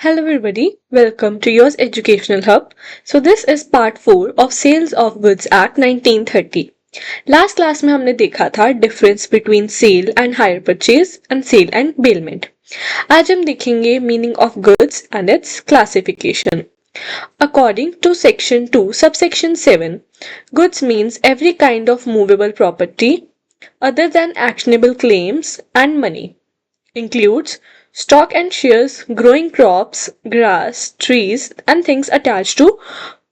Hello everybody, welcome to yours Educational Hub. So this is part 4 of Sales of Goods Act 1930. Last class में हमने देखा था difference between sale and hire purchase and sale and bailment. आज हम देखेंगे meaning of goods and its classification. According to section 2 subsection 7, goods means every kind of movable property other than actionable claims and money. Includes stock and shares, growing crops, grass, trees, and things attached to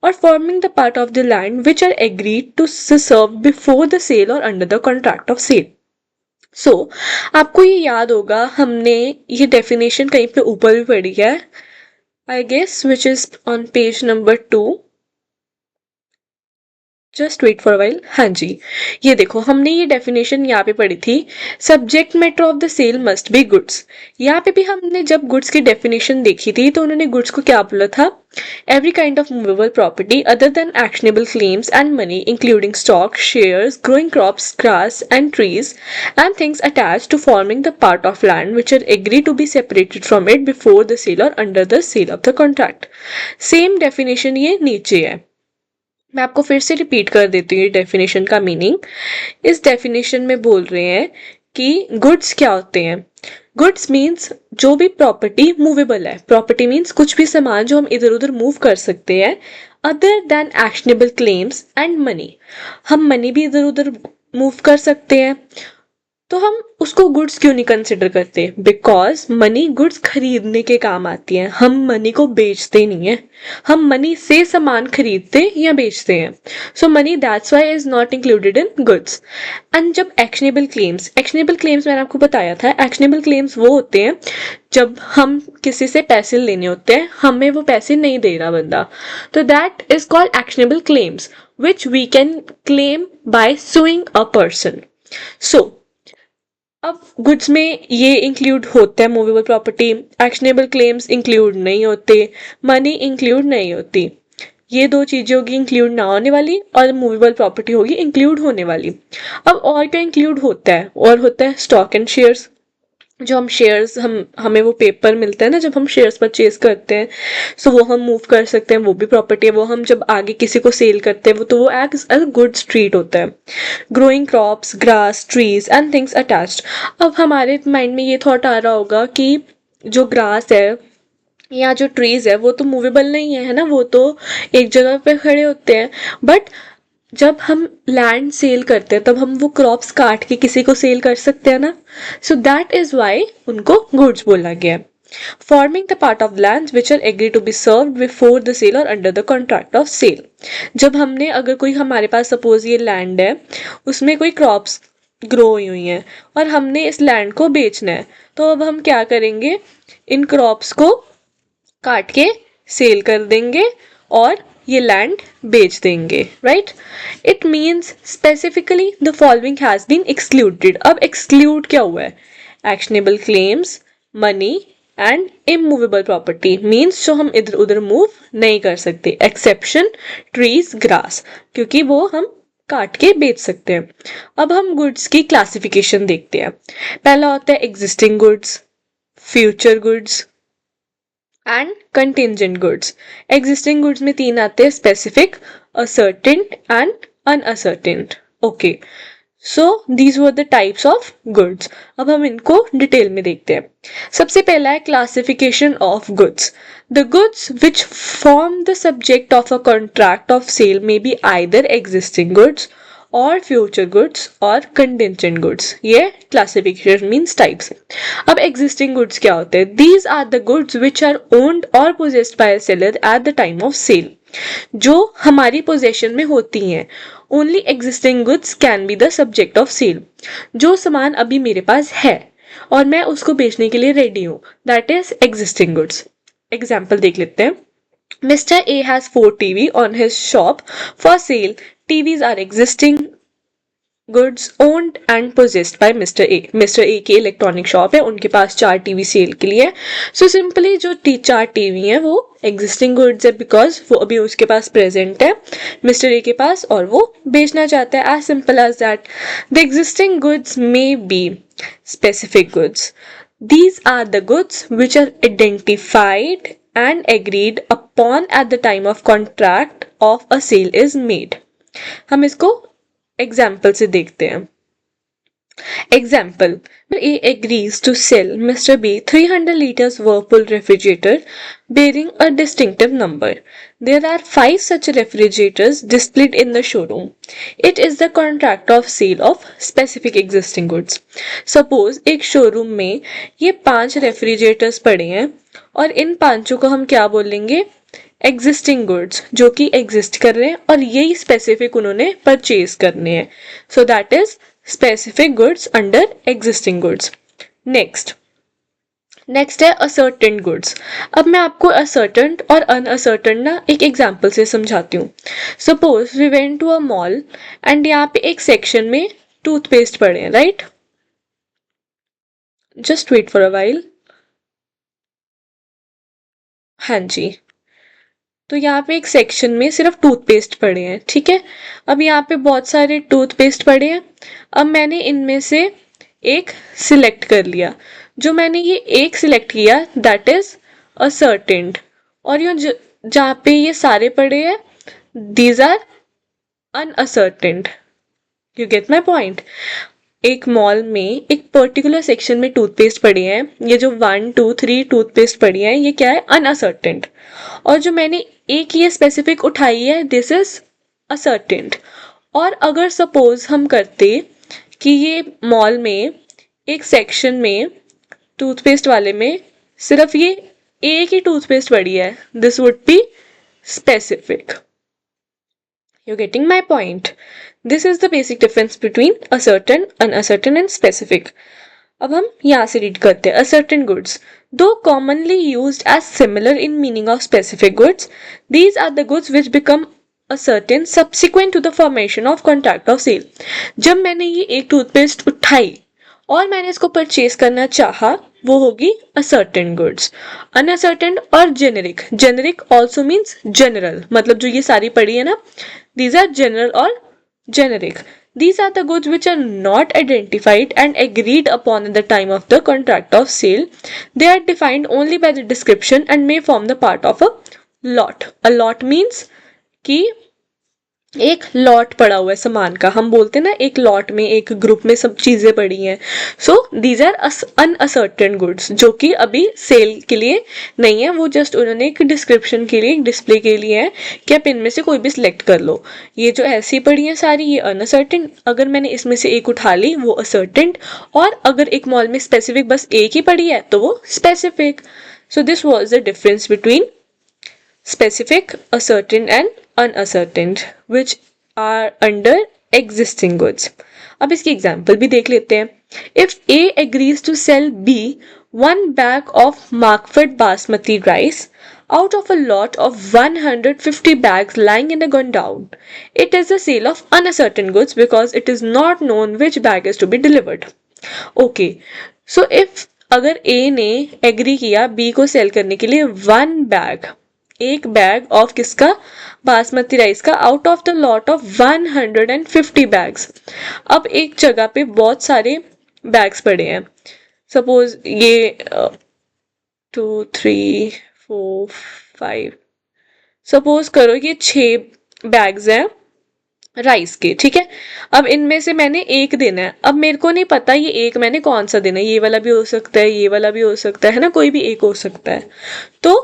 or forming the part of the land which are agreed to serve before the sale or under the contract of sale. So, आपको ये याद होगा हमने ये definition कहीं पे ऊपर भी पढ़ी है I guess which is on page number 2. Just wait for while. हाँ जी, ये देखो हमने ये डेफिनेशन यहाँ पे पढ़ी थी. Subject matter of the sale must be goods. यहाँ पे भी हमने जब गुड्स की डेफिनेशन देखी थी तो उन्होंने गुड्स को क्या बोला था? Every kind of movable property other than actionable claims and money including stock, shares, growing crops, grass and trees and things attach to forming the part of land which are agree to be separated from it before the sale और under the sale of the contract. Same definition ये नीचे है. मैं आपको फिर से repeat कर देती हूँ ये डेफिनेशन का मीनिंग. इस डेफिनेशन में बोल रहे हैं कि गुड्स क्या होते हैं. गुड्स मीन्स जो भी प्रॉपर्टी मूवेबल है. प्रॉपर्टी मीन्स कुछ भी सामान जो हम इधर उधर मूव कर सकते हैं other than actionable claims and money. हम मनी भी इधर उधर मूव कर सकते हैं तो हम उसको गुड्स क्यों नहीं कंसिडर करते? बिकॉज मनी गुड्स खरीदने के काम आती है. हम मनी को बेचते नहीं है. हम मनी से सामान खरीदते या बेचते हैं. So money that's why is not included in goods. And जब एक्शनेबल क्लेम्स मैंने आपको बताया था, एक्शनेबल क्लेम्स वो होते हैं जब हम किसी से पैसे लेने होते हैं, हमें वो पैसे नहीं दे रहा बंदा, तो that is called actionable claims which we can claim by suing a person. So अब गुड्स में ये इंक्लूड होता है movable property. Actionable claims include नहीं होते, मनी इंक्लूड नहीं होती. ये दो चीजें होगी इंक्लूड ना होने वाली और मूवेबल प्रॉपर्टी होगी इंक्लूड होने वाली. अब और क्या इंक्लूड होता है? और होता है स्टॉक एंड शेयर्स. जो हम शेयर्स हमें वो पेपर मिलता है ना जब हम शेयर्स परचेज करते हैं, सो वो हम मूव कर सकते हैं, वो भी प्रॉपर्टी है. वो हम जब आगे किसी को सेल करते हैं वो तो वो एज अ गुड्स ट्रीट होता है. Growing crops, grass, trees and things attached. अब हमारे माइंड में ये थॉट आ रहा होगा कि जो ग्रास है या जो ट्रीज है वो तो मूवेबल नहीं है ना, वो तो एक जगह पे खड़े होते हैं. बट जब हम लैंड सेल करते हैं तब हम वो क्रॉप्स काट के किसी को सेल कर सकते हैं ना. सो दैट इज वाई उनको गुड्स बोला गया. Forming the part of land which are agree to be served before the sale और under the contract of sale. जब हमने अगर कोई हमारे पास सपोज ये लैंड है, उसमें कोई क्रॉप्स ग्रो हुई हैं और हमने इस लैंड को बेचना है, तो अब हम क्या करेंगे? इन क्रॉप्स को काट के सेल कर देंगे और ये लैंड बेच देंगे. Right? It means specifically the following has been excluded. अब एक्सक्लूड क्या हुआ है? Actionable claims, money and immovable property means जो हम इधर उधर मूव नहीं कर सकते. एक्सेप्शन ट्रीज, ग्रास, क्योंकि वो हम काट के बेच सकते हैं. अब हम गुड्स की क्लासिफिकेशन देखते हैं. पहला होता है existing goods, future goods and contingent goods. Existing goods में तीन आते हैं: specific, ascertain and uncertain. Okay, so these were the types of goods. अब हम इनको डिटेल में देखते हैं. सबसे पहला है classification of goods. The goods which form the subject of a contract of sale may be either existing goods और फ्यूचर गुड्स और कंटिंजेंट गुड्स. ये क्लासिफिकेशन मीन्स टाइप्स. अब एग्जिस्टिंग गुड्स क्या होते हैं? These are the goods which are owned और possessed by seller at the time of sale. जो हमारी पोजेशन में होती हैं. Only existing goods can be the subject of sale. जो सामान अभी मेरे पास है और मैं उसको बेचने के लिए रेडी हूँ, that is existing goods. Example देख लेते हैं. Mr. A has 4 TV on his shop for sale. TVs are existing goods owned and possessed by Mr. A. Mr. A की इलेक्ट्रॉनिक शॉप है, उनके पास 4 टीवी सेल के लिए. So simply जो 4 TV हैं वो एग्जिस्टिंग गुड्स है बिकॉज वो अभी उसके पास प्रेजेंट है मिस्टर ए के पास और वो बेचना चाहता है. As simple as that. The existing goods may be specific goods. These are the goods which are identified and agreed upon at the time of contract of a sale is made. हम इसको example से देखते हैं. Example, A agrees to sell Mr. B 300 liters Whirlpool refrigerator bearing a distinctive number. There are 5 such refrigerators displayed in the showroom. It is the contract of sale of specific existing goods. Suppose एक showroom में ये 5 refrigerators पड़े हैं और इन पांचों को हम क्या बोलेंगे? एग्जिस्टिंग गुड्स, जो कि एग्जिस्ट कर रहे हैं और यही स्पेसिफिक उन्होंने परचेज करने हैं. सो that is specific goods under existing goods. Next है असर्टेन गुड्स. अब मैं आपको असर्टेन और अनअसर्टेन ना एक एग्जांपल से समझाती हूँ. Suppose we went to a mall and यहाँ पे एक सेक्शन में टूथपेस्ट पड़े हैं, right? Just wait for a while. हाँ जी, तो यहाँ पे एक सेक्शन में सिर्फ टूथपेस्ट पड़े हैं, ठीक है. अब यहाँ पे बहुत सारे टूथपेस्ट पड़े हैं. अब मैंने इनमें से एक सिलेक्ट कर लिया. जो मैंने ये एक सिलेक्ट किया दैट इज असर्टेंड. और ये जहाँ पे ये सारे पड़े हैं these are unascertained. You get my point. एक मॉल में एक पर्टिकुलर सेक्शन में टूथपेस्ट पड़ी है. ये जो 1 2 3 टूथपेस्ट पड़ी है ये क्या है? अनअसर्टेंड. और जो मैंने एक ये स्पेसिफिक उठाई है दिस इज असर्टेंड. और अगर सपोज हम करते कि ये मॉल में एक सेक्शन में टूथपेस्ट वाले में सिर्फ ये एक ही टूथपेस्ट पड़ी है, this would be specific. You're getting my point. This is the basic difference between ascertain, unascertain and specific. अब हम यहाँ से रीड करते हैं. Ascertain goods, though commonly used as similar in meaning of specific goods, these are the goods which become ascertain subsequent to the formation of contract of sale. जब मैंने ये एक टूथपेस्ट उठाई और मैंने इसको परचेज करना चाहा वो होगी असर्टेन गुड्स. अनअसर्टेन और generic. Generic also means general, मतलब जो ये सारी पड़ी है ना these are general or generic. These are the goods which are not identified and agreed upon at the time of the contract of sale. They are defined only by the description and may form the part of a lot. A lot means कि एक lot पड़ा हुआ है सामान का. हम बोलते हैं ना एक लॉट में एक ग्रुप में सब चीजें पड़ी हैं. So these are unascertained goods जो कि अभी सेल के लिए नहीं है. वो जस्ट उन्होंने एक डिस्क्रिप्शन के लिए, एक डिस्प्ले के लिए है कि आप इनमें से कोई भी सिलेक्ट कर लो. ये जो ऐसी पड़ी हैं सारी ये अनअसर्टेन. अगर मैंने इसमें से एक उठा ली वो असर्टेन. और अगर एक मॉल में स्पेसिफिक बस एक ही पड़ी है तो वो specific. So this was the difference between specific, ascertain and unascertained which are under existing goods. अब इसकी एग्जाम्पल भी देख लेते हैं. If A agrees to sell B 1 bag of Markford basmati rice out of a lot of 150 bags lying in a godown, it is a sale of unascertain goods because it is not known which bag is to be delivered. Okay, so if अगर A ने agree किया B को cell करने के लिए 1 bag, एक bag of किसका? Basmati rice का, out of the lot of 150 bags. अब एक जगह पे बहुत सारे बैग्स पड़े हैं. सपोज ये 2 3 4 5 सपोज करो ये 6 बैग्स हैं राइस के, ठीक है. अब इनमें से मैंने एक देना है. अब मेरे को नहीं पता ये एक मैंने कौन सा देना है. ये वाला भी हो सकता है, ये वाला भी हो सकता है ना, कोई भी एक हो सकता है. तो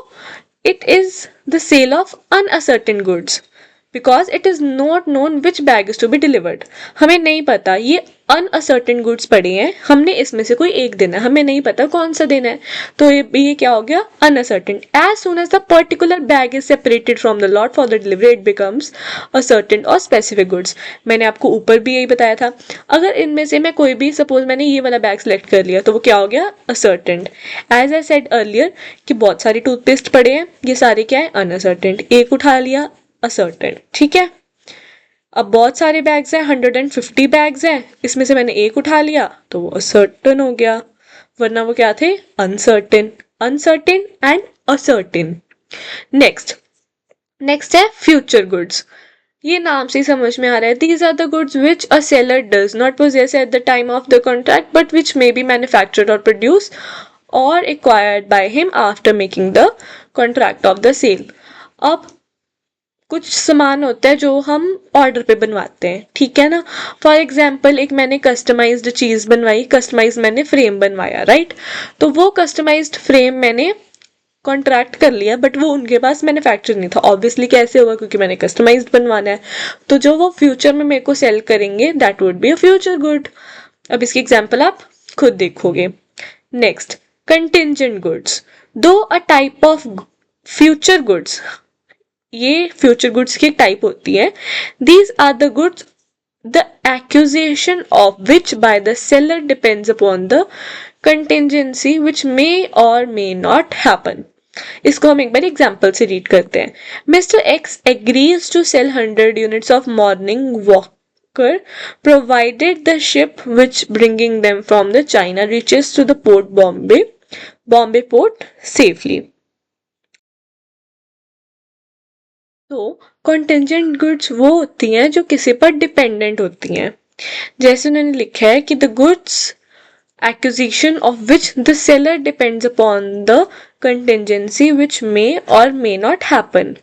it is the sale of unascertain goods because it is not known which bag is to be delivered. हमें नहीं पता ये unascertain goods पड़े हैं, हमने इसमें से कोई एक देना है, हमें नहीं पता कौन सा देना है. तो ये क्या हो गया? unascertain. As soon as the particular bag is separated from the lot for the delivery it becomes ascertain or specific goods. मैंने आपको ऊपर भी यही बताया था. अगर इनमें से मैं कोई भी सपोज मैंने ये वाला बैग सेलेक्ट कर लिया तो वो क्या हो गया? ascertain. As I said earlier कि बहुत सारी टूथपेस्ट पड़े हैं, ये सारे क्या है? unascertain. एक उठा लिया असर्टेन, ठीक है. अब बहुत सारे बैग्स हैं, 150 बैग्स हैं, इसमें से मैंने एक उठा लिया तो वो असर्टेन हो गया, वरना वो क्या थे? Uncertain. Uncertain and ascertained. Next है फ्यूचर गुड्स. ये नाम से समझ में आ रहा है. These are the goods which a seller does not possess at the time of the contract but which may be manufactured और produce or acquired by him after making the contract of the sale. अब कुछ सामान होता है जो हम order पे बनवाते हैं, ठीक है ना। फॉर एग्जाम्पल एक मैंने कस्टमाइज्ड चीज बनवाई, कस्टमाइज मैंने फ्रेम बनवाया, राइट। तो वो कस्टमाइज्ड फ्रेम मैंने कॉन्ट्रैक्ट कर लिया, बट वो उनके पास मैन्युफैक्चर नहीं था। ऑब्वियसली कैसे होगा, क्योंकि मैंने कस्टमाइज्ड बनवाना है। तो जो वो फ्यूचर में मेरे को सेल करेंगे that would be a future good. अब इसकी एग्जाम्पल आप खुद देखोगे। Next, contingent goods, though a type of future goods, ये फ्यूचर गुड्स की टाइप होती है। These are the goods the acquisition of which by the seller depends upon the contingency which may और मे नॉट हैपन। इसको हम एक बार example से read करते हैं। Mister X agrees to sell 100 units of morning walker provided the ship which bringing them from the China reaches to the port Bombay port safely. तो contingent goods वो होती हैं जो किसी पर डिपेंडेंट होती हैं। जैसे उन्होंने लिखा है कि the goods acquisition of which the seller depends upon the contingency which may और मे नॉट हैपन।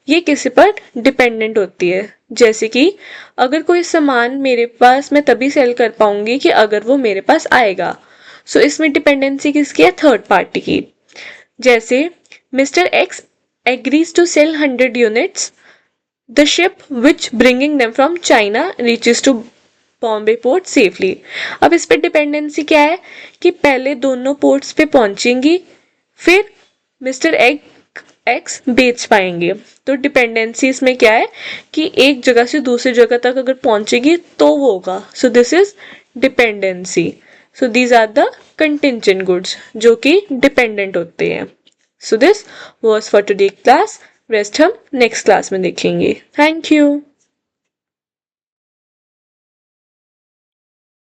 ये किसी पर डिपेंडेंट होती है। जैसे कि अगर कोई सामान मेरे पास, मैं तभी सेल कर पाऊंगी कि अगर वो मेरे पास आएगा। सो इसमें डिपेंडेंसी किसकी है, थर्ड पार्टी की। जैसे mister x agrees to sell 100 units. The ship which bringing them from China reaches to Bombay port safely. अब इस पे डिपेंडेंसी क्या है कि पहले दोनों पोर्ट्स पे पहुंचेंगी, फिर मिस्टर एक्स बेच पाएंगे। तो डिपेंडेंसी इसमें क्या है कि एक जगह से दूसरी जगह तक अगर पहुंचेगी तो वो होगा। So this is dependency. So these are the contingent goods जो कि डिपेंडेंट होते हैं। So this was for today class. Rest हम next class में देखेंगे. Thank you.